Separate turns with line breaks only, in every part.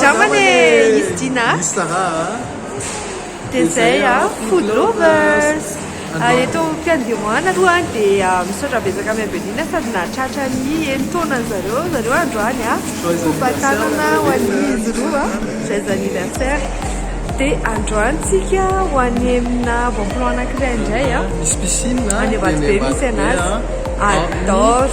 Jamane, Justina. Dia zay food lovers. Eto mpiandehoana aloha dia misaotra betsaka amin'ny Abelina sady nahatratra ny enitaonany zareo androany fompatanana ho an'izy roa joyeux anniversaire. Dia androantsika ho any amina bonplan anankiray indray
misy piscine
any Avato be misy anazy. Adore.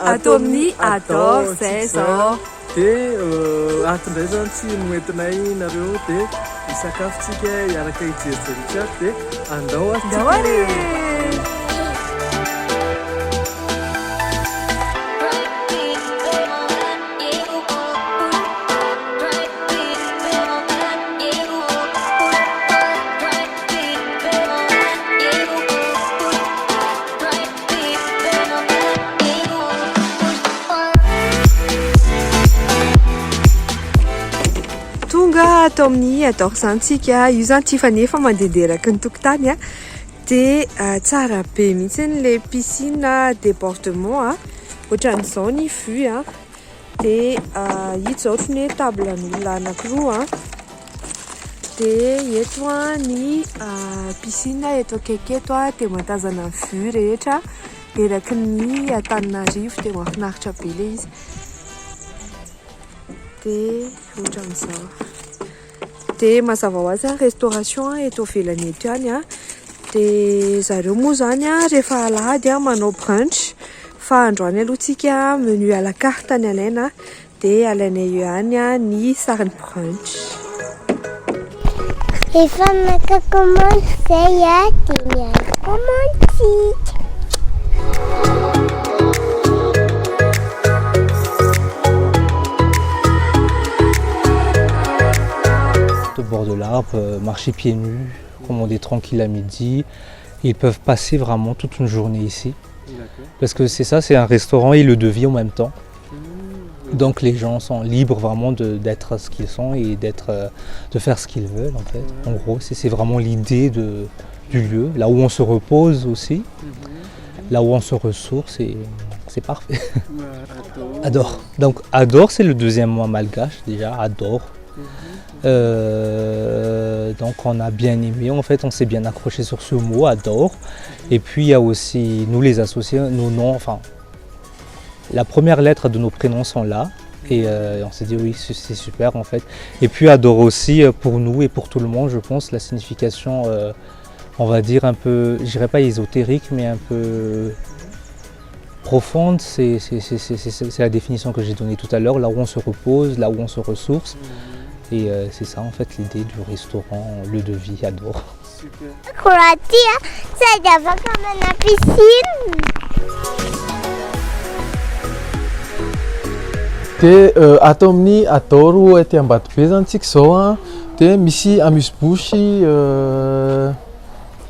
Atao amin'ny Adore zay zao.
Dia antondray zany tsy noentinay nareo dia isakafotsika iaraka ijerijerika dia andao atsika.
Atao amin'ny Adore zantsika io zany Tiffany efa mandenderaky ny tokotany dia tsara be mihitsy le piscine débordement ohatran'izao ny vue dia hita zao ohatry ny hoe tablen'olona anankiroa dia eto ny piscine eto akaiky eto dia matazana vue rehetra eraky ny Antananarivo dia mahafinaritra be le izy dia ohatran'izao. Dia mazava ho azy restauration eto ivelany eto ihany dia zareo moa zany rehefa alahady manao brunch fa androany aloha tsika menu à la carte ny alaina dia alaina eo ihany ny sariny brunch.
Efa maka commande zay dia miandry commandesika.
Au bord de l'arbre, marcher pieds nus, commander tranquille à midi. Ils peuvent passer vraiment toute une journée ici. Parce que c'est ça, c'est un restaurant et le devis en même temps. Donc les gens sont libres vraiment d'être ce qu'ils sont et de faire ce qu'ils veulent en fait. En gros, c'est vraiment l'idée du lieu, là où on se repose aussi, là où on se ressource et c'est parfait. Adore. Donc Adore, c'est le deuxième mot malgache déjà, Adore. Donc on a bien aimé, en fait on s'est bien accroché sur ce mot Adore. Et puis il y a aussi nous les associés, nos noms, enfin la première lettre de nos prénoms sont là et on s'est dit oui c'est super en fait. Et puis Adore aussi pour nous et pour tout le monde je pense la signification on va dire un peu, je dirais pas ésotérique mais un peu profonde, c'est la définition que j'ai donnée tout à l'heure, là où on se repose, là où on se ressource. Et c'est ça en fait l'idée du restaurant, le devis Adore.
Super.
Croatia, ça va comme la piscine.
Dia atao amin'ny Adore ety Ambatobe zany tsika zao dia misy amuse-bouche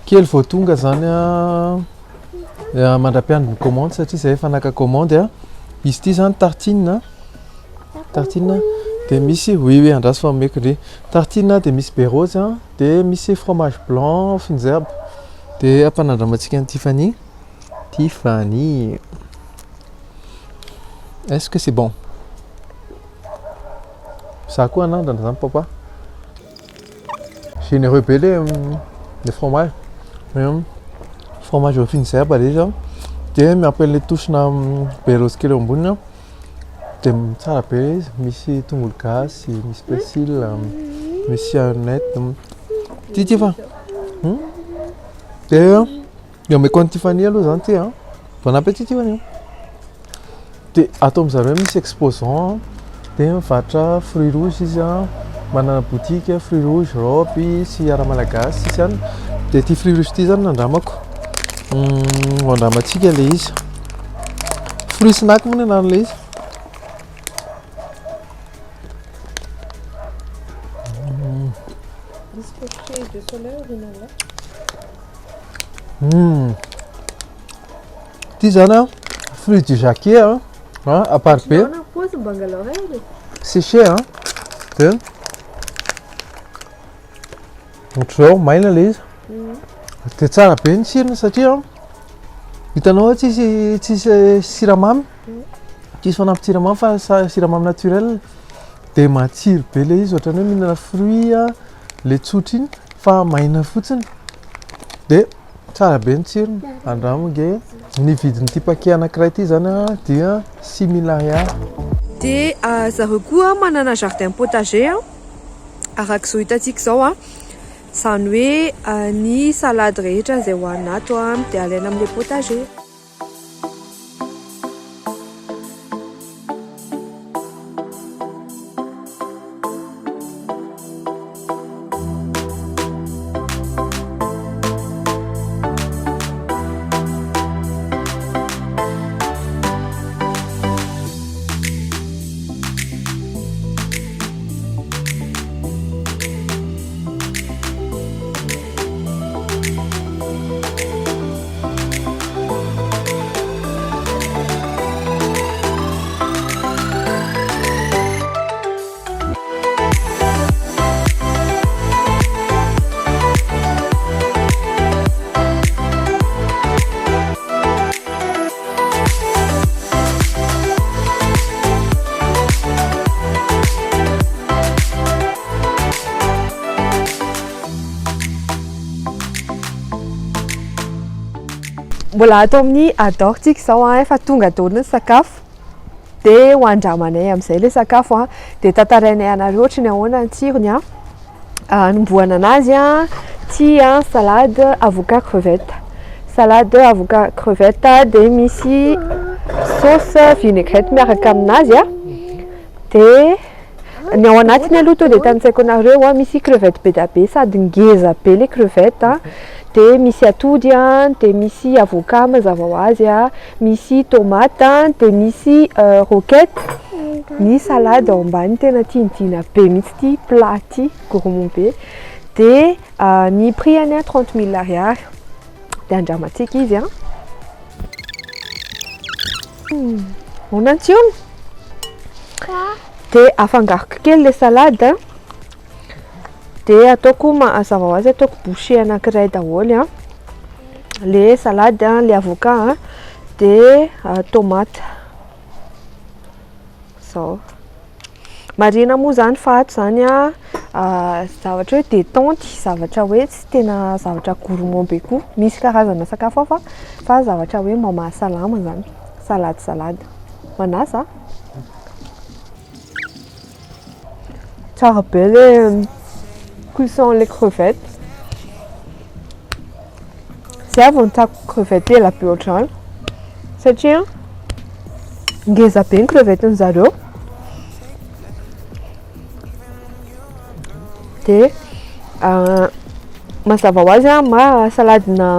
kely vao tonga zany mandra-piandry ny commande satria zay efa naka commande izy ity zany tartine dia misy oui andraso fa meko re tartine dia misy berose dia misy fromage blanc fines herbes dia ampanandramantsika ny Tiffany. Est-ce que c'est bon? Ça quoi non dans un papa? Généreux belé le fromage. fromage fine zerbe le izy a dia miampy an'ilay tosina berose kely eo amboniny a dia tsara be le izy misy tongolo gasy misy persil misy aneth ty fa dia ameko an'ny Tiffany aloha zany ty a bon appétit Tiffany dia atao am'zareo misy exposant dia mivarotra fruits rouges izy a manana boutique fruits rouges robe sy ara-malagasy sisy any dia ty fruits rouges ty zany nandramako andramantsika le izy fruit snack moa ny anarany le izy ty zany a fruit du jacquet à part be séché dia ohatr'izao maina le izy dia tsara be ny tsirony satria hitanao tsisy siramamy tsisy fanampin-tsiramamy fa siramamy naturel dia matsiro be le izy ohatrany hoe mihinana fruit le tsotra iny fa maina fotsiny dia tsara be ny tsirony andramoge ny vidin'ity paquet anankiray ty zany a dia 6000 ariary
dia zareo koa manana jardin potager arak'izao hitantsika izao a izany hoe ny salady rehetra izay hohanina ato dia alaina amin'ilay potager. Mbola atao amin'ny adortsika izao efa tonga daolina ny sakafo dia hoandramanay amin'izay le sakafo dia tantarainay anareo ohatry ny ahoana ny tsirony nomboana anazy ty salade avocat crevette dia misy sauce vinaigrette miaraka aminazy dia ny ao anatiny aloha to dia tantsaiko anareo misy crevette be da be sady ngeza be le crevette dia misy atody dia misy avocat mazava ho azy misy tomate dia misy roquette ny salade ao ambany tena tiantiana be mihitsy ty plat ty gourmand be dia ny prix any 30 000 ariary dia andramantsika izy onantsiony dia afangaroko kely le salade dia ataoko mazava ho azy ataoko bouchée anankiray daholo le salade le avocat dia tomate zao marina moa zany fa ato zany zavatra hoe détente zavatra hoe tsy tena zavatra gourmand be koa misy karazana sakafo fa zavatra hoe mahasalama zany salade manasa tsara be le cuisson les crevettes zay avy nitsako crevette ela be ohatrany satria ngeza be ny crevette ny zareo dia mazava ho azy masaladina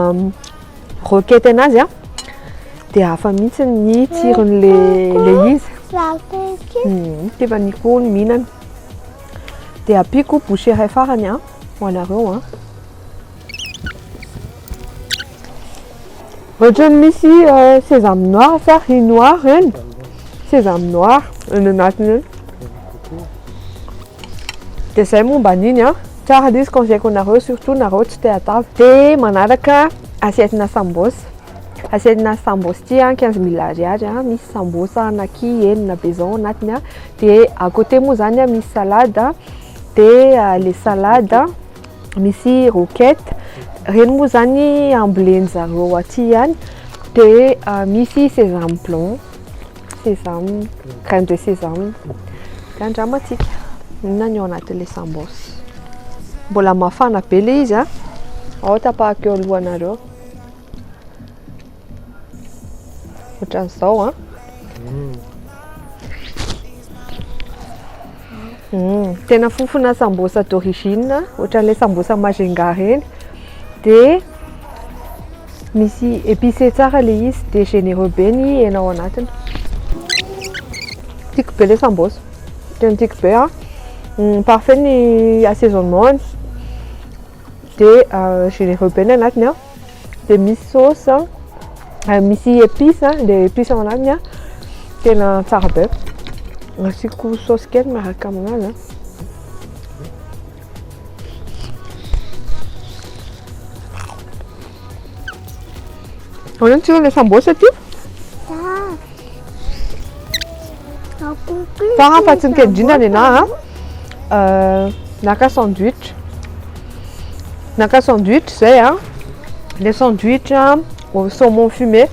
roquette anazy dia hafa mihitsy ny tsirony le izy tefa niko ny mihinana dia apiko bouchée iray farany ho anareo ohatrany misy sésame noir sa riz noir reny sésame noir ny anatiny reny dia zay momba an'iny tsara le izy conseilleko anareo surtout nareo tsy te atavy dia manaraka asietina sambos ty 15 000 ariary misy sambos anaky enina be zao anatiny dia à côté moa zany misy salade dia les salades misy roquette Reny moa zany ambolen'zareo aty ihany dia misy sésame blanc, sésame, graine de sésame dia andramantsika. Inona ny ao anatin'ilay sambos. Mbola mafana be ilay izy ao tapahako eo alohanareo. Ohatran'izao tena fofona sambosa d'origine, ohatran'ilay sambosa Majunga reny. Dia misy épicé tsara ilay izy dia généreux be ny hena ao anatiny. Tiako be ilay sambosa, tena tiako be parfait ny assaisonnement dia généreux be ny anatiny dia misy sauce misy épice dia épice ao anatiny tena tsara be. Asiako sauce kely miaraka aminazy Olha tio ilay sambosa tio. Tsara fa tsy nikedrina ny anahy naka sandwich. Naka sandwich zay le sandwich au saumon fumé.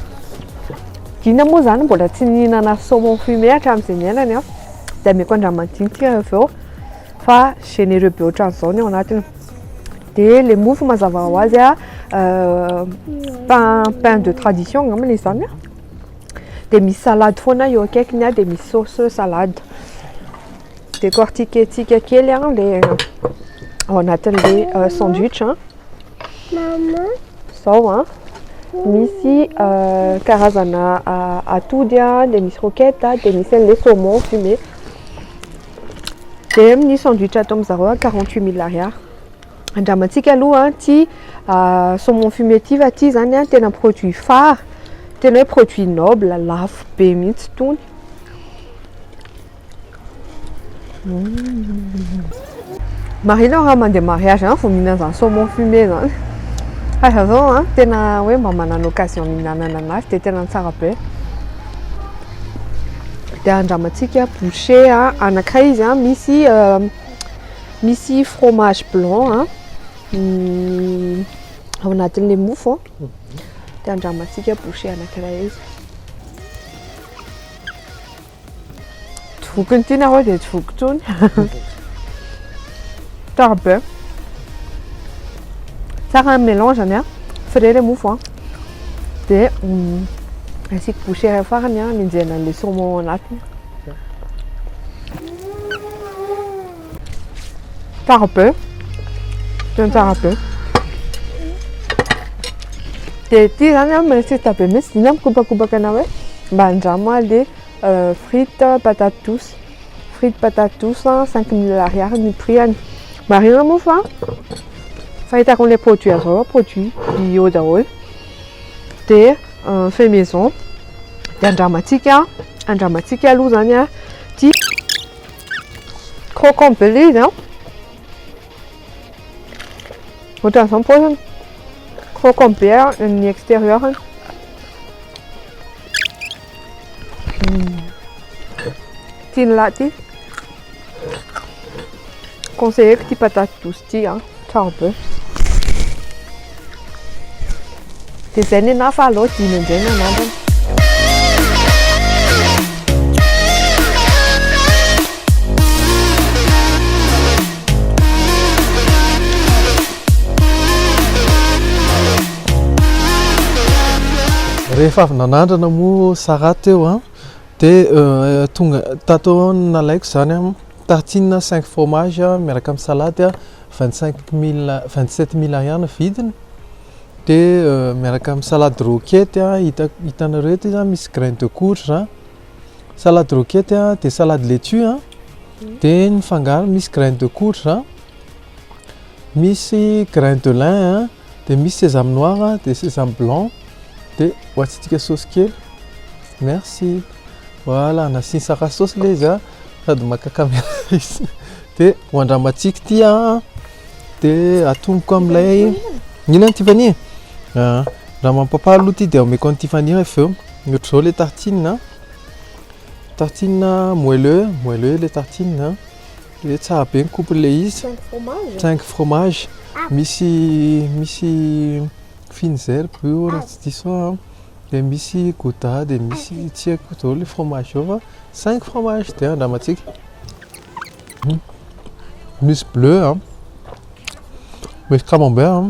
Dina moa zany mbola tsy nihinana saumon fumé hatramin'izay niainany dia ameko andramadinika avy fa généreux be ohatran'izao ny ao anatiny. Dia le mofo mazava ho azy pain de tradition angambany izany dia misy salade foana eo akaikiny dia misy sauce salade. Décortiquentsika kely le ao anatin'le sandwich zao misy karazana atody dia misy roquette dia misy an'ilay saumon fumé. Dia ny sandwich atao amin'izareo 48 000 ariary. Andramantsika aloha ty saumon fumé ty fa ty zany tena produit phare, tena hoe produit noble, lafo be mihitsy tony. Marina raha mandeha mariage vao mihinana zany saumon fumé zany. Zao tena hoe mba manana occasion mihinanana anazy dia tena tsara be. Dia andramantsika boucher anankiray izy misy fromage blanc ao anatin'ilay mofo dia andramantsika boucher anankiray izy. Tovokony ty nareo dia tovoko tony. Tsara be. Tsara mélange frais le mofo dia asiako boucher farany minjena an'ilay saumon anatiny. Tsara be, tena tsara be. Dia ty zany manisitra be mihitsy dina mikopakopaka ana hoe mba andrama le frites patate douce. Frites patate douce 5 000 ariary ny prix-any. Marina moa fahitako an'ilay produit azao produit bio daholo dia fait maison. Dia andramantsika aloha zany ty croquant be ilay izy ohatran'izao paoziny croquant be ny extérieur. Tian'lahy ty conseilleko ty patate douce ty tsara be. Dia izay ny anahy fa aleo dimy indray ny anandrony.
Rehefa avy nanandrana moa Sara teo dia tonga tato nalaiko zany tartine 5 fromage miaraka amin'ny salade 27 000 ariary vidiny. Dia miaraka amin'ny salade roquette hitanareo eto izy misy graine de courge salade roquette dia salade laitue dia ny fangaro misy graine de courge misy graine de lin dia misy sésame noir dia sésame blanc dia hoatsitsika sauce kely. Merci. Voilà, nasiany sara sauce ilay izy sady maka caméra izy. Dia ho andramantsika ty dia atomboko amin'ilay inona ny Tiffany raha mampapahalo aloha ty dia omeko an'ny Tiffany avy eo. Ohatr'izao ilay tartine moelleux ilay tartine dia tsara be ny coupe ilay izy 5 fromage misy fine zerbe io raha tsy diso aho. Dia misy gouda, dia misy tsy haiko daholo le fromage io fa 5 fromage dia andramantsika. Misy bleu, misy camembert,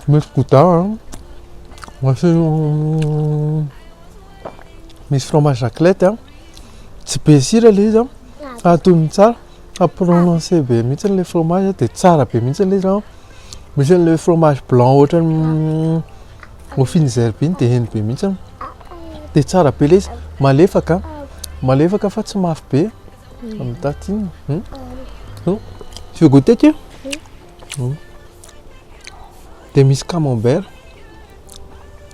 misy gouda, misy fromage raclette, tsy be sira ilay izy, atonony tsara, aprononce be mihitsy ilay fromage dia tsara be mihitsy ilay izy. Misy ilay fromage blanc ohatrany au fine zerbe iny dia heny be mihitsy, dia tsara be ilay izy, malefaka fa tsy mafy be amin'ny tartine. Tu veux goûter tu? Dia misy camembert.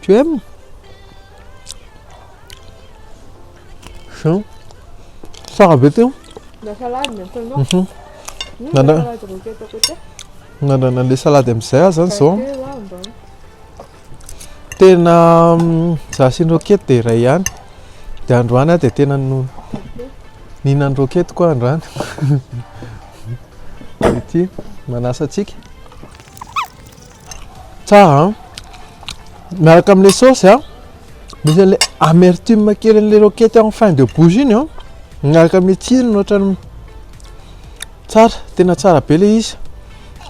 Tu aimes? Tsara be teo.
La salade maintenant.
Nandeha salady amin'izay aho zany zao. Tena za sy ny rokety dia iray ihany. Dia androany aho dia tena nihinany rokety koa androany. Ity manasa antsika. Tsara miaraka amin'ilay saosy misy an'ilay amertume kely an'ilay rokety en fin de bouche iny miaraka amin'ny tsirony ohatrany tsara, tena tsara be ilay izy.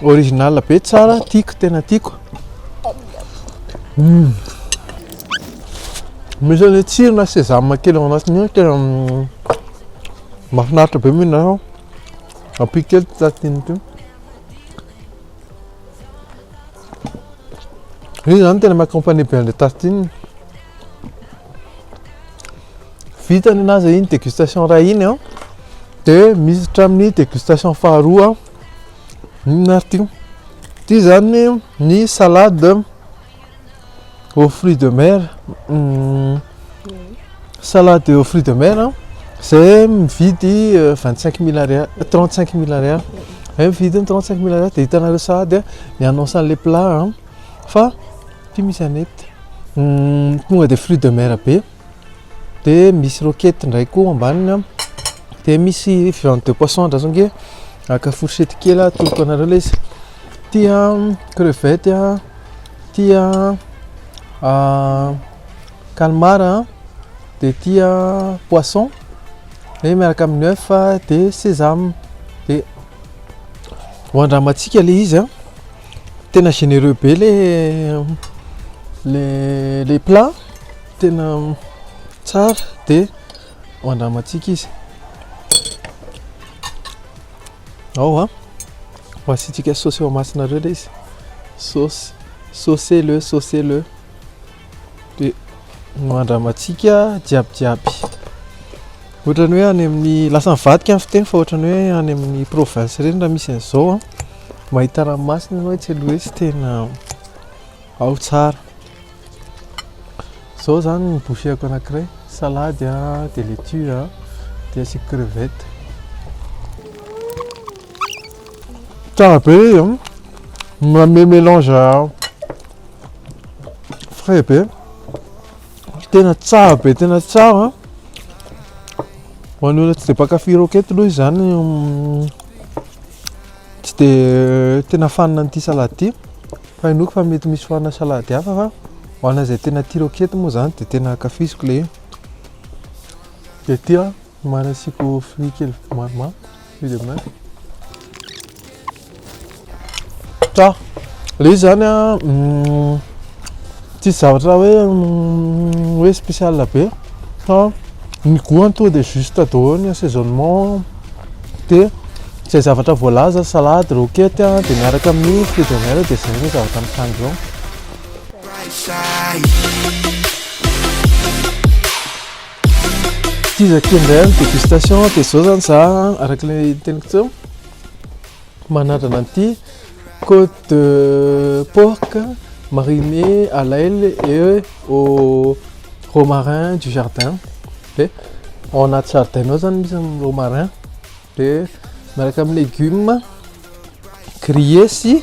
Original be tsara, tiako tena tiako. Misy an'ilay tsirona sésame kely ao anatiny tena mahafinaritra be mihinana. Ampiako kely tartine ity. Io zany tena mi-accompagner be an'ilay tartine. Vita ny anazy iny dégustation iray iny dia misy hatramin'ny dégustation faharoa mihinana ity. Ity zany ny salade aux fruits de mer. Salade aux fruits de mer izay mividy 25 000 ariary, 35 000 ariary. Mividy 35 000 ariary dia hitanareo sady ny annonce an'ilay plat fa ity misy anety tonga dia fruits de mer be. Dia misy rokety ndraiky koa ambaniny dia misy viande de poisson ndrazonge aka fourchette kely atoloko anareo ilay izy. Tia crevette, tia calmar, dia tia poisson dia miaraka amin'ny œuf dia sésame. Dia hoandramantsika ilay izy tena généreux be les plats, tena tsara dia hoandramantsika izy. Ao ho asiantsika saosy eo amasonareo ilay izy. Saosy, saucez-le. Dia hoandramantsika jiabijiaby. Ohatrany hoe any amin'ny lasa mivadika amin'ny fiteny fa ohatrany hoe any amin'ny province ireny raha misy an'izao mahita ranomasina ianao tsy aloha hoe tsy tena ao tsara. Izao zany ny bouchée-ko anankiray, salade dia laitue dia asiako crevette. Tsara be izy, mélange frais be, tena tsara be, tena tsara. Ho an'olona tsy dia mpakafy rokety aloha izy zany tsy dia tena fanina an'ity salady ity, fa inoako fa mety misy fohanina salady hafa fa ho anà izay tena tia rokety moa zany dia tena ankafiziko ilay io. Dia tia manasiko fruit kely maromaro, fruit de mer. Tsara ilay izy zany tsisy zavatra hoe spécial be fa ny goût tonga dia juste daholo ny assaisonnement dia izay zavatra voalaza, salade, rokety dia miaraka amin'ny fruit de mer dia izay ny zavatra mitandro ao. Ity zakay indray ny dégustation dia izao zany za arak'ilay teniko teo manandrana an'ity côte de porc marinée à l'ail et au romarin du jardin. Dia ao anaty jardin zany misy romarin dia miaraka amin'ny légumes grillé sy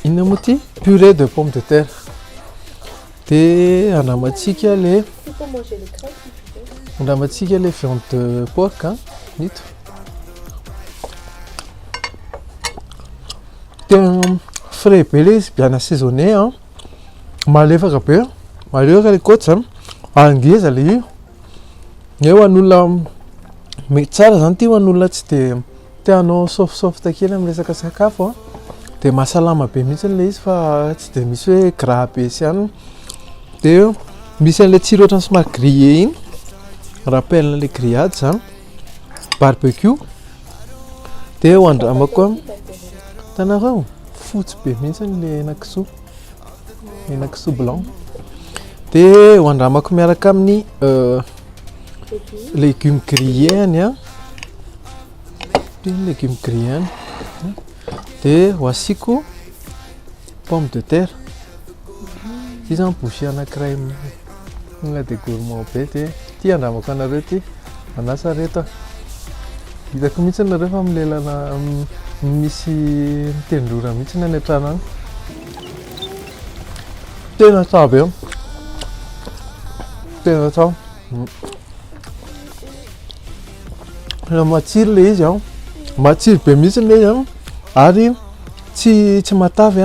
inona moa ity purée de pomme de terre. Dia andramantsika le viande de porc nito. Tena frais be le izy bien assaisonné a malefaka be malefaka le coach angeza le io eo ho an'olona mety tsara zany ty ho an'olona tsy de tianao soft kely amin'ny resaka sakafo a de mahasalama be mihitsy le izy fa tsy de misy hoe gras be sy any de misy an'le tsiro ohatrany somary grillé iny rappelle le grillade zany barbecue de ho andramako koa tanareo fotsy be mihitsy le henakisoa blanc de ho andramako miaraka amin'ny légumes grillés any a légumes grillés any de ho asiko pomme de terre ty zany bouchée anankiray na de gourmand be de ty andramako anareo ty manasa reto hitako mihitsy nareo fa milelana misy mitendrora mihitsy ny any an-trano any tena tsara be tena tsara matsiro le izy matsiro be mihitsy le izy ary tsy matavy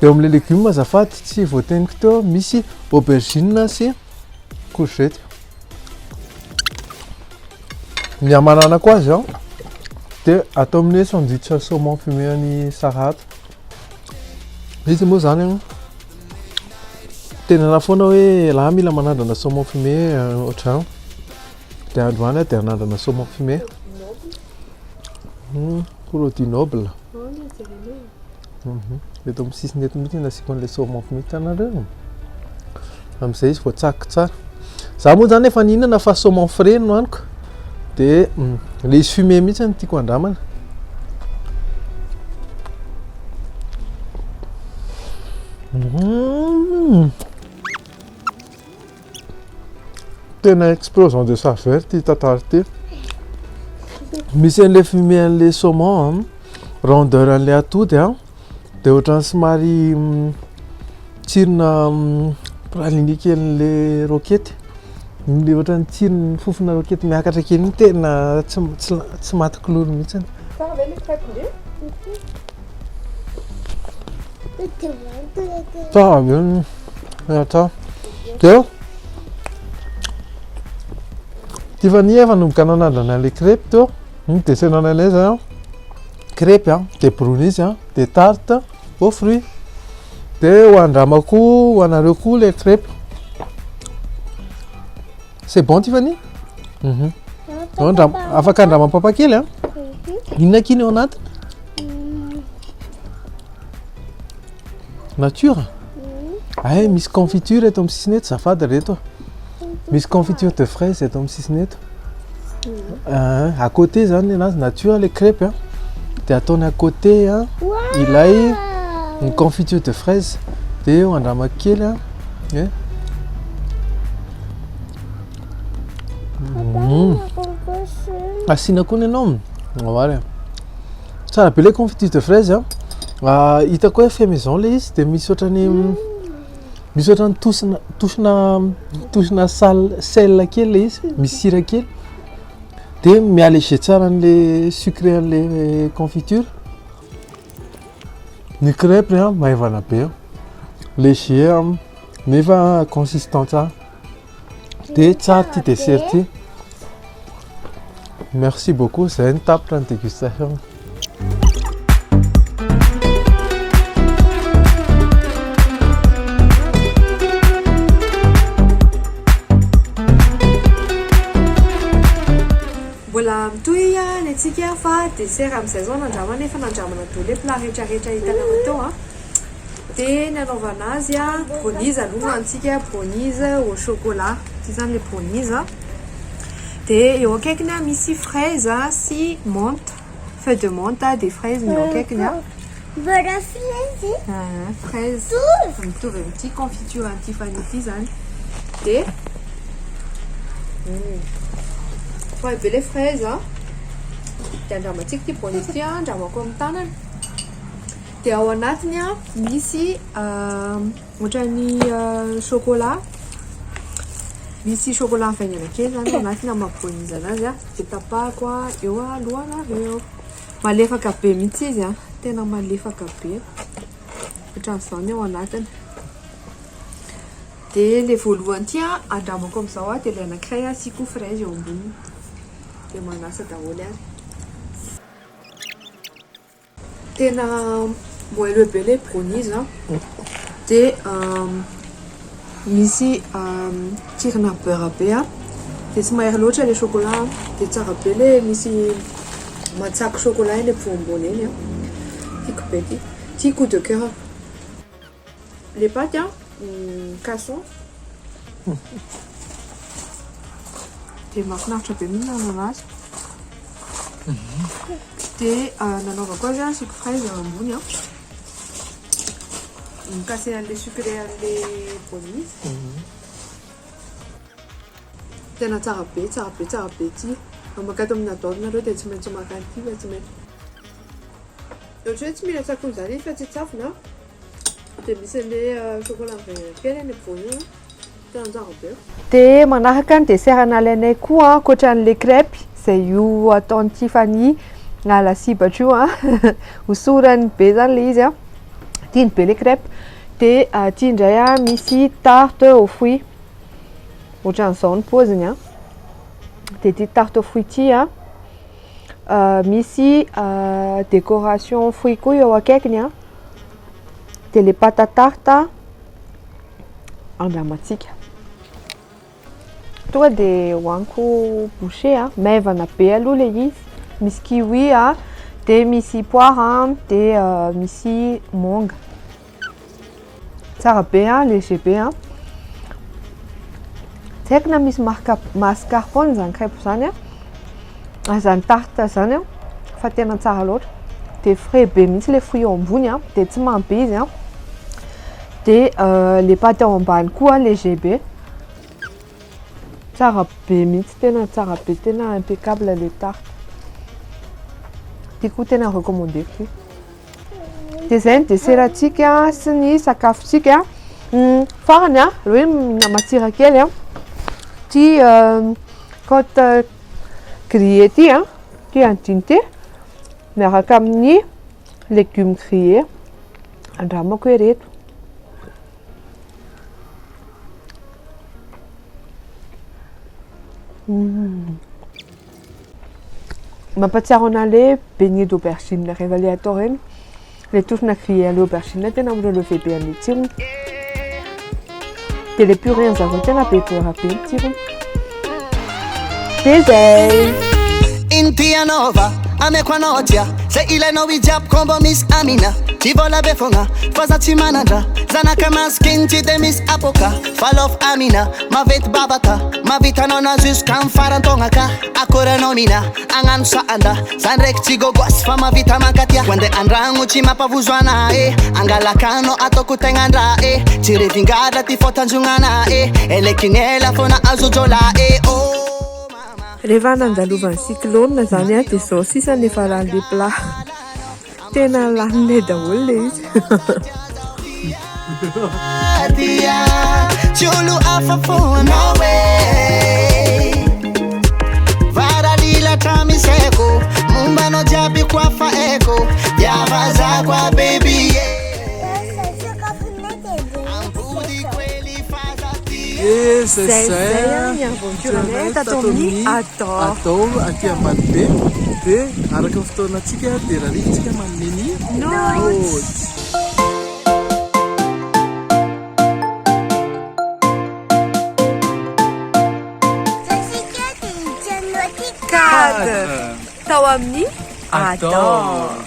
de amin'le légumes azafady tsy voateniko teo misy aubergine sy courgette ny amananako azy de atao amin'ny sandwich saumon fumé any sarate izy moa zany tena foana hoe la mila manandrana saumon fumé ohatrany de androany de anandrana saumon fumé produit noble eto amin'ny sisiny eto mihitsy nasiko an'le saumon fumé tanareo amin'izay izy voatsako tsara za moa zany efa nihinana fa saumon frais no aniko de le izy fumé mihitsy ny tiako andramana tena explosion de saveur ty tatary ty misy an'le fumé an'le saumon rondeur an'le atody de ohatrany somary tsirona praliné kelin'le rokety le ohatrany tsirony fofona rokety miakatra kely iny tena tsy maty-koloro mihitsy tsara be tsara de Tiffany efa nomboka nanandrana le crêpe teo de sy nananay zany crêpe de brownies de tarte aux fruits de ho andramako ho anareo koa le crêpe c'est bon Tiffany afaka andrama papa kely inona kiny ao anatiny nature ay misy confiture eto amin'ny sisiny eto zafady reto misy confiture de fraise eto amin'ny sisiny eto à côté zany anazy nature le crêpe de ataony à côté ilay une confiture de fraise de ho andramako kely asina koa ny anao mary tsara be le confiture de fraise hitako hoe fait maison le izy de misy ohatrany tosina sel kely le izy misy sira kely de mialléger tsara an'le sucré an'le confiture ny crêpe maivana be léger nefa consistant tsara de tsara ty dessert ty merci beaucoup c'est une table de dégustation
mbola mitohy ny antsika fa dessert amin'ny saison nandramana nefa nandramana daholo le plat rehetrarehetra hitanao teo de ny anaovana azy brownies aloha antsika brownies au chocolat ty zany le brownies de eo akaikiny misy fraise sy menthe feuille de menthe des fraises eo akaikiny fraise mitovy amin'ity confiture an'ity Tiffany ity zany de fa be le fraise de andramantsika ty brownies ty andramako amin'ny tanana de ao anatiny misy ohatrany chocolat misy chocolat mivaingana kely zany ao anatiny amin'ny brownies anazy de tapahako eo alohanareo malefaka be mihitsy izy tena malefaka be Ohatran'izany ao anatiny. Dia ilay voalohany ity andramako amin'izao dia ilay anankiray asiako fraise eo amboniny. Dia manasa daholo ary. Tena moelleux be ilay brownies dia misy tsirona beurre be dia tsy mahery loatra ilay chocolat dia tsara be ilay misy matsako chocolat eny ampovoambony eny tiako be ty. Petit coup de cœur. Les pâtes, casson. Dia mahafinaritra be mihinana azy. Dia nanaovako azy asiako fraise eo ambony mikasena an'ilay sucré an'ilay brownies. Tena tsara be ity. Makato amin'ny adornareo dia tsy maintsy maka an'ity fa tsy maintsy. Ohatra hoe tsy mila tsakony zany fa tsy tsafona dia misy an'ilay chocolat mivaingana kely any ampovoany tena tsara be. Dia manaraka ny dessert nalainay koa ankoatran'ilay crêpe izay io ataon'ny Tiffany la sibatra io hosorany be zany ilay izy tiany be ilay crêpe. Dia ity indray misy tarte aux fruits ohatran'izao ny paoziny dia ity tarte aux fruits ity misy décoration fruits koa eo akaikiny dia ilay pâte à tarte andramantsika. Tonga dia hoaniko boucher maivana be aloha ilay izy. Misy kiwi dia misy poire dia misy manga. Tsara be léger be tsy haiko na misy mascarpone zany crêpe zany zany tarte zany fa tena tsara loatra. Dia frais be mihitsy ilay fruit eo ambony dia tsy mamy be izy dia ilay pâte ao ambany koa léger be. Tsara be mihitsy, tena tsara be, tena impeccable ilay tarte. Tiako tena recommandeko. Dia izay ny dessertantsika sy ny sakafontsika. Farany hoe matsira kely ty côte grillée ty andiny miaraka amin'ny légumes grillés andramako ereto. Mampatsiaro ana ilay beignet d'aubergine rehefa ilay atao reny. Ilay tofonà grillé ilay aubergine tena mirelevé be an'ilay tsirony. Dia ilay purée zareo tena be beurre be ny tsirony. Dia izay.
Intia nova, ameko anao dia zay ilainao ijiaby kombo misy amina tsy vola be fogna fa za tsy manandra zanaka maskiny tsy dia misy apoka fa lôfa amina mavety babaka mavitanao na jusqu'à amin'ny farantaonaka akoranao mina agnano saanda zany raiky tsy gogosy fa mavita mankatia andeha andragno tsy mampavozo anahy angalakanao ataoko tegna andra tsy revingadra ty fôtanjongana elekinela fona azojolahy
Rehefa nandalovany cyclone zany dia izao sisa nefa lan'ilay plat. Tena laninay daholo ilay izy.
Tsy olo hafa foana varalilatra miseko mombanao jiaby koafa eko diavazako a baby
Zay
ny aventurenay tato amin'ny Ador
aty Ambanibe dia araka ny fotoanantsika dia raha ritsika maneny notes.
Cadre tao amin'ny Ador.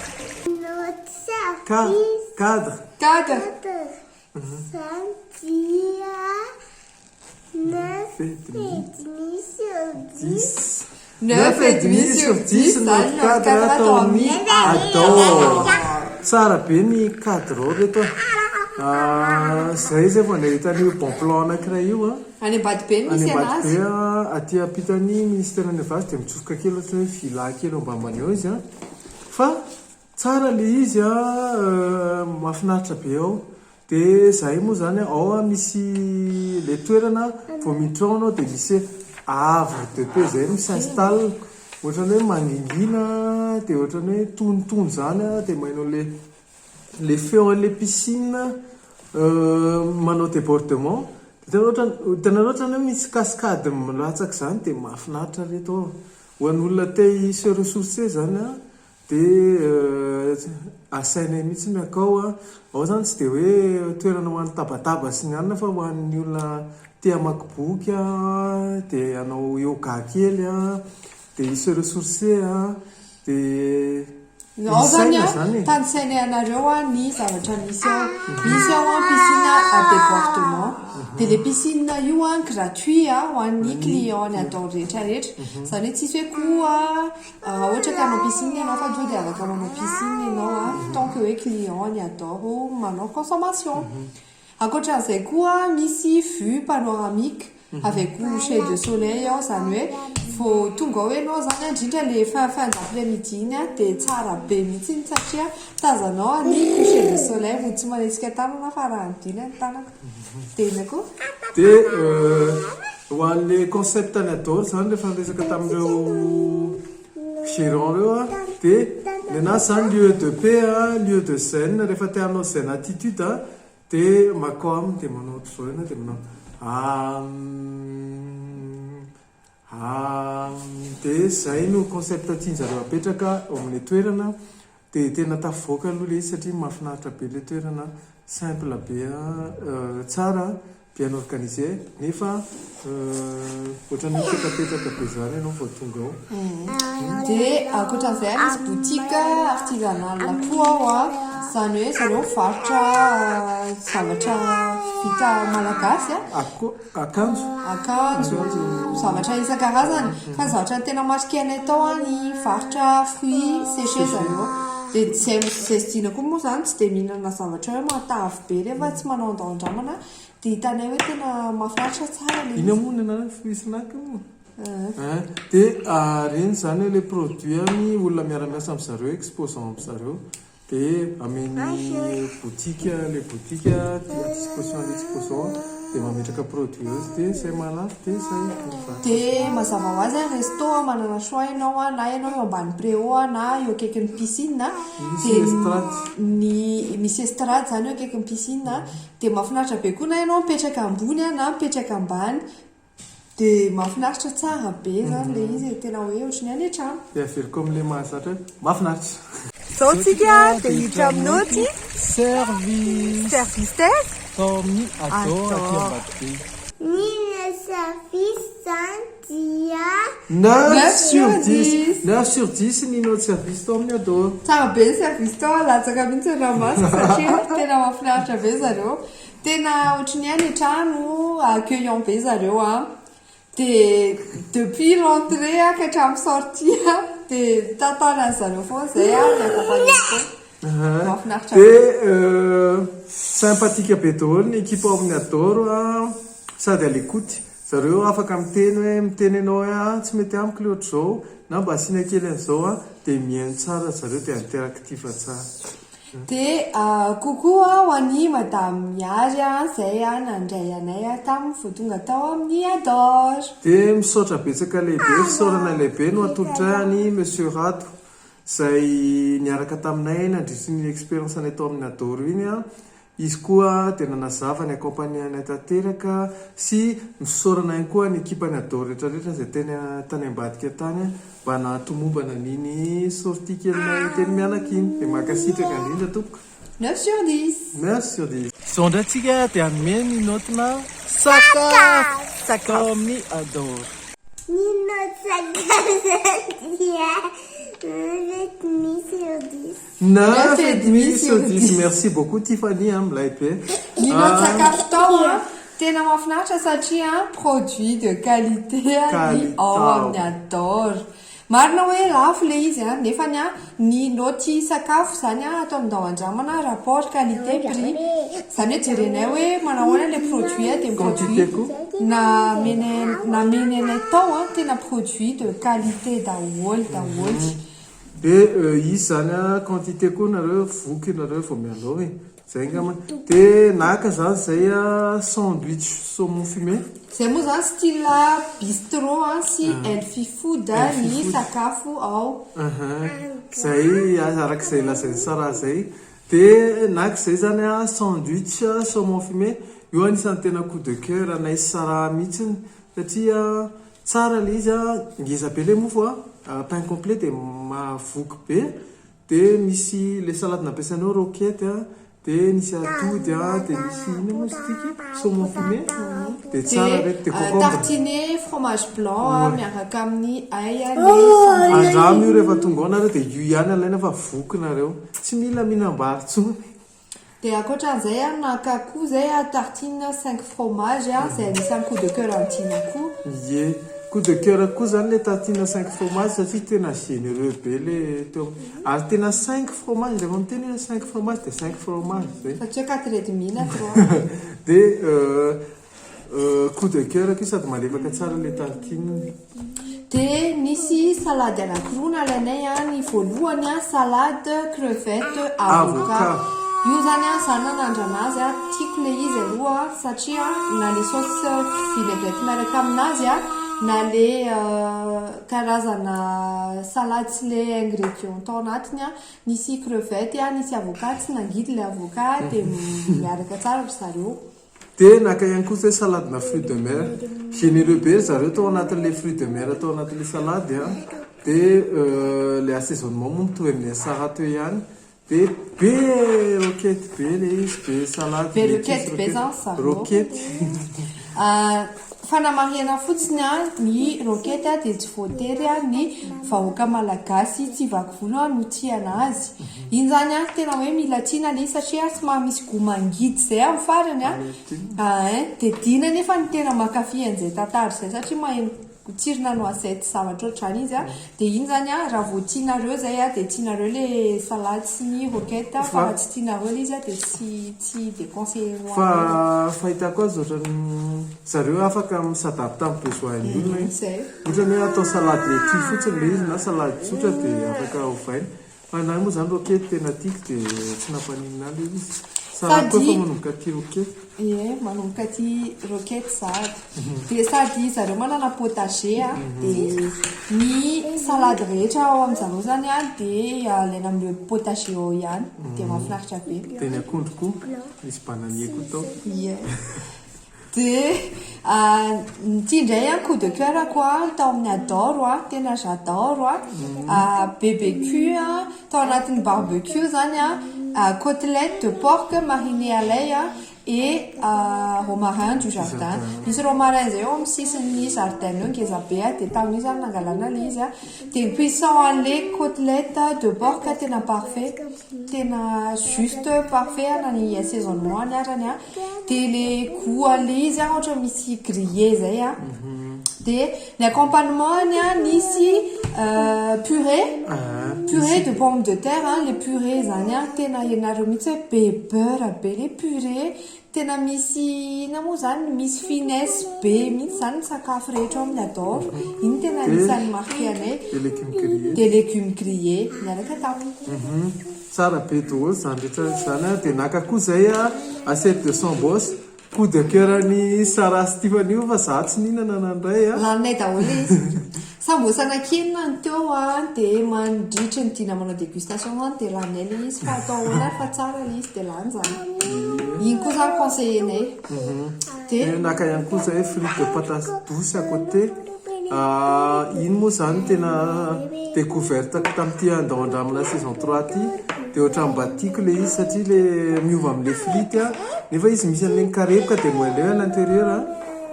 Cadre.
Santia
9,5 sur 10 notre cadre atao amin'ny Ador. Tsara be ny cadre reto zay zay vao nahitany bon plan anankiray io
any Ambanibe misy anazy
aty ampitany ministère ny vazy dia mitsofoka kely ohatra hoe villa kely ambambany eo izy fa tsara le izy mahafinaritra be ao. Dia zahay moa zany ao misy le toerana vao miditra ao anao dia misy havre de paix zay misy installe ohatrany hoe mangingina dia ohatrany hoe tonitony zany dia mainao le le feo an'le piscine manao débordement tena loatra hoe misy cascade milatsaka zany dia mahafinaritra reto ao ho an'olona te se ressource zany a dia asainay mihitsy ny akao a ao zany tsy dia hoe toerana ho an'ny tabataba sy ny anina fa ho an'ny olona te hamaky boky a dia anao yoga kely a dia se ressource a dia
ao zany a tanisainay anareo a ny zavatra misy ao a piscine à débordement dia le piscine io a gratuit a ho an'ny client ny atao rehetrarehetra zany hoe tsisy hoe koa ohatra ka hanao piscine ianao fa toa dia afaka manao piscine ianao a tant que hoe client ny atao manao consommation ankoatran'izay koa misy vue panoramique avec coucher de soleil ao zany hoe fo tonga hoe anao zany indrindra le fin d'après-midi iny a dia tsara be mihitsy iny satria tazanao ny coucher de soleil vo tsy manetsika tanana fa raha nidina ny tanaka dia ina koa
dia ho an'le concept ny adoro zany rehefa resaka tamin'ireo gérant reo a dia le na zany lieu de paix a lieu de zen rehefa te hanao zen attitude a dia makao aminy dia manao ohatr'izao ena dia manao dia zay no concept tianjareo apetraka ao amin'ny toerana dia tena tavoaka aloha le izy satria mahafinaritra be le toerana simple be tsara bien organisé nefa ohatrany petrapetraka be zany ianao vao tonga ao
dia ankoatran'izay misy boutique artisanal koa ao a zany hoe zareo mivarotra zavatra vita malagasy akanjo zavatra isan-karazany fa ny zavatra tena marika anay tao a ny varotra fruits séchés zareo dia zay sidina koa moa zany tsy dia mihinana zavatra hoe matavy be rehefa tsy manao andao-andramana dia hitanay hoe tena mahafinaritra tsara le
iny amonana fruitsnaky moa dia reny zany hoe le produit any olona miara-miasa amin'ny zareo exposant amin'ny zareo dia ameny boutique le boutique dia disposition l'exposant dia mametraka produit ozy dia zay malafo dia zay
dia mazava ho azy resto manana choix ianao a na ianao eo ambany préau a na eo akaikin'ny piscine dia misy estrade zany eo akaikin'ny piscine dia mahafinaritra be koa na ianao mipetraka ambony a na mipetraka ambany dia mahafinaritra tsara be zany le izy tena hoe ohatrany any an-trano
dia averiko amin'le mahazatra hoe mahafinaritra
zao tsika dia hiditra aminao ty service test
Tommy adore aty Ambatobe.
Nina service dia
9 sur 10 9 sur 10 ninao service tao amin'ny adore
tsara be ny service tao latsaka mihitsy ramasy satria tena mahafinaritra be zareo tena ohatrany any an-trano accueillant be zareo a dia depuis l'entrée ka hatramin'ny sortie dia tantana zareo foana zay ny accompagneko mahafinaritra
dia sympathique be daholo ny équipe ao amin'ny adoro sady à l'écoute zareo afaka miteny hoe miteny ianao hoe tsy mety amiko le ohatr'izao na mba asiana kely an'izao dia mihaino tsara zareo dia interactive tsara
dia kokoa ho an'ny madame miary zay nandray anay tamin'ny vao tonga tao amin'ny adore
dia misaotra betsaka lehibe fisaorana lehibe no atolotra any monsieur Rato zay niaraka taminay nandritry ny expérience anay tao amin'ny adoro iny izy koa dia nanazava ny accompagne anay tanteraka sy misaorana ihany koa ny ekipa ny adoro rehetrarehetra zay tena tany ambadika tany mba nahatomombana niny sortie kelynay teny mianaka iny dia makasitraka indrindra tompoko
9 sur 10
9 sur 10 zao ndratsika dia anome ny notena sakafo amin'ny adoro
Nina service dia 9,5 sur 10.
9,5 sur 10. Merci beaucoup Tiffany milay be.
Nina sakafo tao tena mahafinaritra satria produit de qualité ny ao amin'ny adore marina hoe lafo le izy nefa ny noty sakafo zany atao mindao-andramana rapport qualité prix zany hoe jerenay hoe manahoana le produit dia produit nameny anay tao tena produit de qualité daholo
dia izy zany quantité koa nareo voky nareo vao mialao zay ngama dia naka zany zay sandwich saumon fumé
zay moa zany style bistro sy healthy food ny sakafo ao
zay arak'izay lazay tsara zay dia nak'izay zany a sandwich saumon fumé io anisan'ny tena coup de cœur anay sara mihitsiny satria tsara le izy a ngeza be le mofo a pain complet dia mahavoky be dia misy le salade nampiasanao roquette a dia nisy atody a dia misy ino moa izy tiky saumon fumé dia tsara reto dia concombre
tartine fromage blanc miaraka amin'ny aia
andramo io rehefa tonga ao nareo dia io ihany alaina fa voky nareo tsy mila mihinam-bary tsony
dia akoatran'izay a nakakoho zay a tartine 5 fromage a zay anisan'ny coup de cœur amin'ny tianakoho
ie coup de cœur koa zany le tartine 5 fromage satria tena généreux be le teo ary tena 5 fromage rehefa miteny hoe 5 fromage dia 5 fromage zay
satria 4,5 na 3
dia coup de cœur ko sady malefaka tsara le tartine
dia nisy salady anankiroa nalainay a ny voalohany a salade crevette avocat io zany a zany nanandranazy a tiako le izy aloha satria na le sauce vinaigrette miaraka aminazy a na le karazana salade sy le ingrédient tao anatiny a nisy crevette a nisy avocat tsy nangidy le avocat dia miaraka tsara ry zareo
dia naka ihany koa zay saladena fruit de mer généreux be zareo tao anatin'le fruit de mer tao anatin'le salady a dia le assaisonnement moa mitovy amin'ny sara teo ihany dia be roquette be le izy be salade
be roquette be zany zareo
roquette
fanamariana fotsiny a ny roquette a dia tsy voatery a ny vahoaka malagasy tsy vaky volo a no tiana azy iny zany a tena hoe mila tiana le izy satria tsy maha misy gomangidy zay amin'ny farany a dia dina nefa ny tena makafy an'izay tantara izay satria maheno tsirona noisette zavatra ohatrany izy a dia iny zany a raha vao tianareo zay a dia tianareo le salade sy ny roquette fa raha tsy tianareo le izy a dia tsy déconseille
fa fahitako azy ohatrany zareo afaka misadapta amin'ny besoin ny olona ohatrany hoe atao salade letui fotsiny le izy na salade tsotra dia afaka ovaina fa nahy moa zany roquette tena tiako dia tsy nampaninina le izy salade koa fa manomboka ty roquette
ie manomboka ty roquette sady dia sady zareo manana potager a dia ny salade rehetra ao amin'izareo zany a dia alaina amin'le potager ao ihany dia mahafinaritra be
dia ny akondro koa misy bananier koa tao
ie dia ty indray a coup de cœur koa tao amin'ny adoro a tena j'adore a barbecue a tao anatin'ny barbecue zany a côtelette de porc mariné à l'ail et romarin du jardin misy romarin zay eo amin'ny sisin'ny jardin eo ngeza be a dia tamin'io zany nangalana le izy a dia cuisson an'le côtelette de porc tena parfait tena juste parfait na ny assaisonnement aniarany a dia le goût an'le izy a ohatra misy grillé zay a dia ny accompagnement ny a nisy purée de pomme de terre le purée zany a tena ianareo mihitsy hoe be beurre be le purée tena misy ina moa zany misy finesse be mihitsy zany ny sakafo rehetra ao amin'ny adoro iny tena anisan'ny marqué anay dia légumes grillés miaraka taminy
tsara be daholo zany rehetra zany a dia naka koa zay a assiette de sambos coup de cœur ny sara Stéphanie io fa za tsy nihinana nandray a
laninay daholo izy sambosana kinina ny teo a dia mandritry ny dina manao dégustation zany dia laninay le izy fa atao ahoana fa tsara le izy dia lany zany iny koa zany conseillenay
dia naka ihany koa zay frites de patate douce à côté iny moa zany tena découverte tamin'ity andao andramina saison 3 ty dia ohatran'ny mba tiako le izy satria le miova amin'le frity a nefa izy misy an'le karepoka dia moelleux à l'intérieur a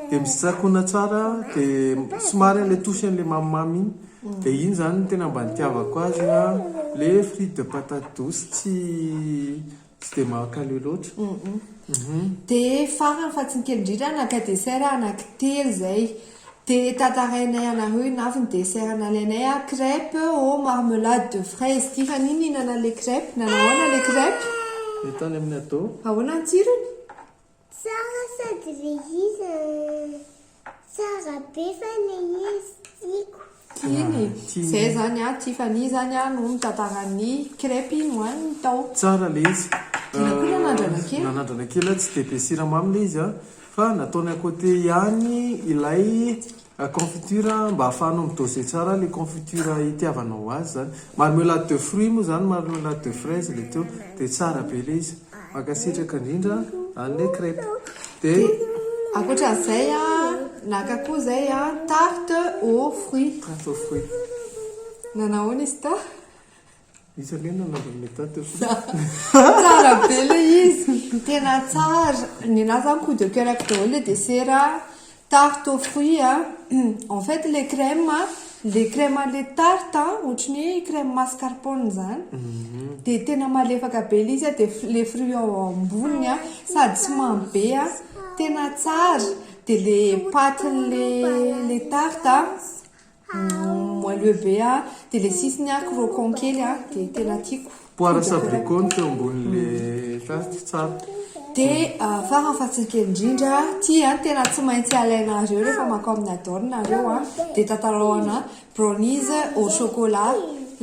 dia misy tsakona tsara dia somary an'le touche an'le mamimamy iny dia iny zany tena mba nitiavako azy a le frites de patate douce tsy dia mahakale loatra
dia farany fa tsy nikely indrindra naka dessert anankitelo zay dia tantarainay anareo navy ny dessert nalainay a crêpe au marmelade de fraise Tiffany nihinana le crêpe nanahoana le crêpe
tany amin'ny atao
ahoana ny tsirony
tsara sady le izy tsara be fa le izy tiako
zay zany a Tiffany zany a no mitantarany crêpe iny hoaniny tao
tsara le izy
koa
nanandrana kely tsy dia be siramamy le izy a fa nataony à côté ihany ilay confiture mba ahafahanao midose tsara le confiture itiavanao azy zany marmelade de fruit moa zany marmelade de fraise le teo dia tsara be le izy makasitraka indrindra an'le crêpe dia
ankoatran'izay a naka koa zay a tarte aux fruits
tarte aux fruits
nanahoana izy ta
isale nanaovan'le tarte aux fruits
tsara be le izy tena tsara nina zany coup de cœur daholo le dessert tarte aux fruits en fait les crèmes les tartes ohatrany hoe crème mascarpone zany dia tena malefaka be le izy dia les fruits ao amboniny sady tsy mamy be tena tsara dia le patin'le tarte moelleux be dia le sisiny croquant kely dia tena tiako
poire sabricone teo ambonin'le tarte tsara
dia fahafatsika indrindra tia tena tsy maintsy alainareo rehefa makao amin'ny adornareo dia tataraoana brownies au chocolat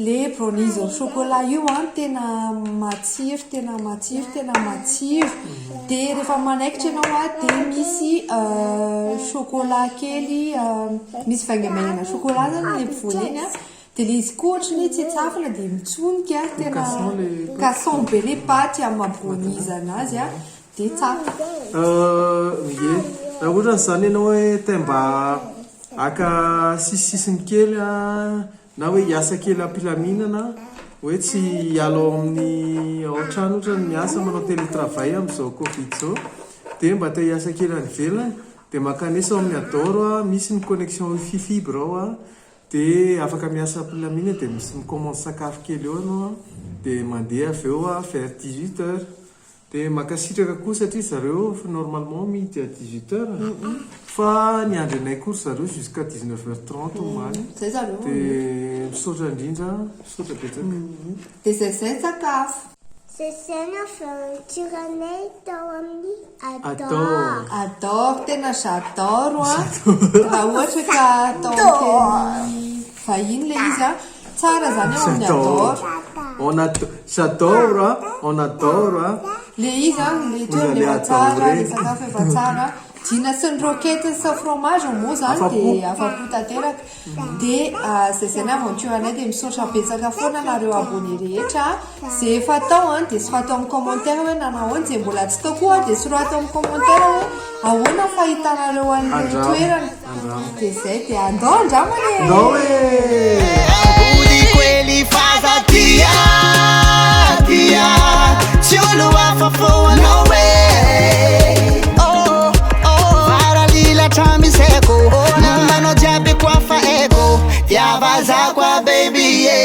le brownies au chocolat io tena matsiro tena matsiro dia rehefa manaikitra ianao dia misy chocolat kely misy vaingamaingana chocolat zany le mpivoaleny dia le izy koa ohatrany tsy tsafina dia mitsonika tena casson be le paty amin'ny mabrownies anazy dia tsara
ie raha ohatran'izany ianao hoe te mba aka sisisisiny kely na hoe hiasa kely ampilaminana hoe tsy hialo amin'ny ao-trano ohatrany miasa manao télétravail amin'izao covid zao dia mba te hiasa kely any ivelany dia makanesa ao amin'ny adoro misy ny connexion wifi fibre ao dia afaka miasa ampilamina dia misy micommande sakafo kely eo ianao dia mandeha avy eo vers 18 heures dia makasitraka koa satria zareo normalement midi à 18 heures fa ny andro anay kory zareo jusqu'à 19h30 omaly
zay zareo
dia misaotra indrindra misaotra betsaka
dia zay sakafo
zay no fiaventuranay tao amin'ny
adore tena j'adore raha ohatra ka atao teny vahiny le izy tsara zany ao amin'ny adore
on adore
le izy le toerana efa tsara le sakafo efa tsara dina sy ny roquette sy fromage moa zany dia afa-po tanteraka dia zay ny aventure anay dia misaotra betsaka foana nareo abonné rehetra zay efa tao dia sy fatao amin'ny commentaire hoe nanahoana zay mbola tsy tao koa dia sorato amin'ny commentaire hoe ahoana fahitanareo an'le toerana dia zay dia andao andramany
kweli faza tia Chulu afafoa no way Varalila chami seko Mano jabi kwa fa ego Ya vaza kwa baby yeah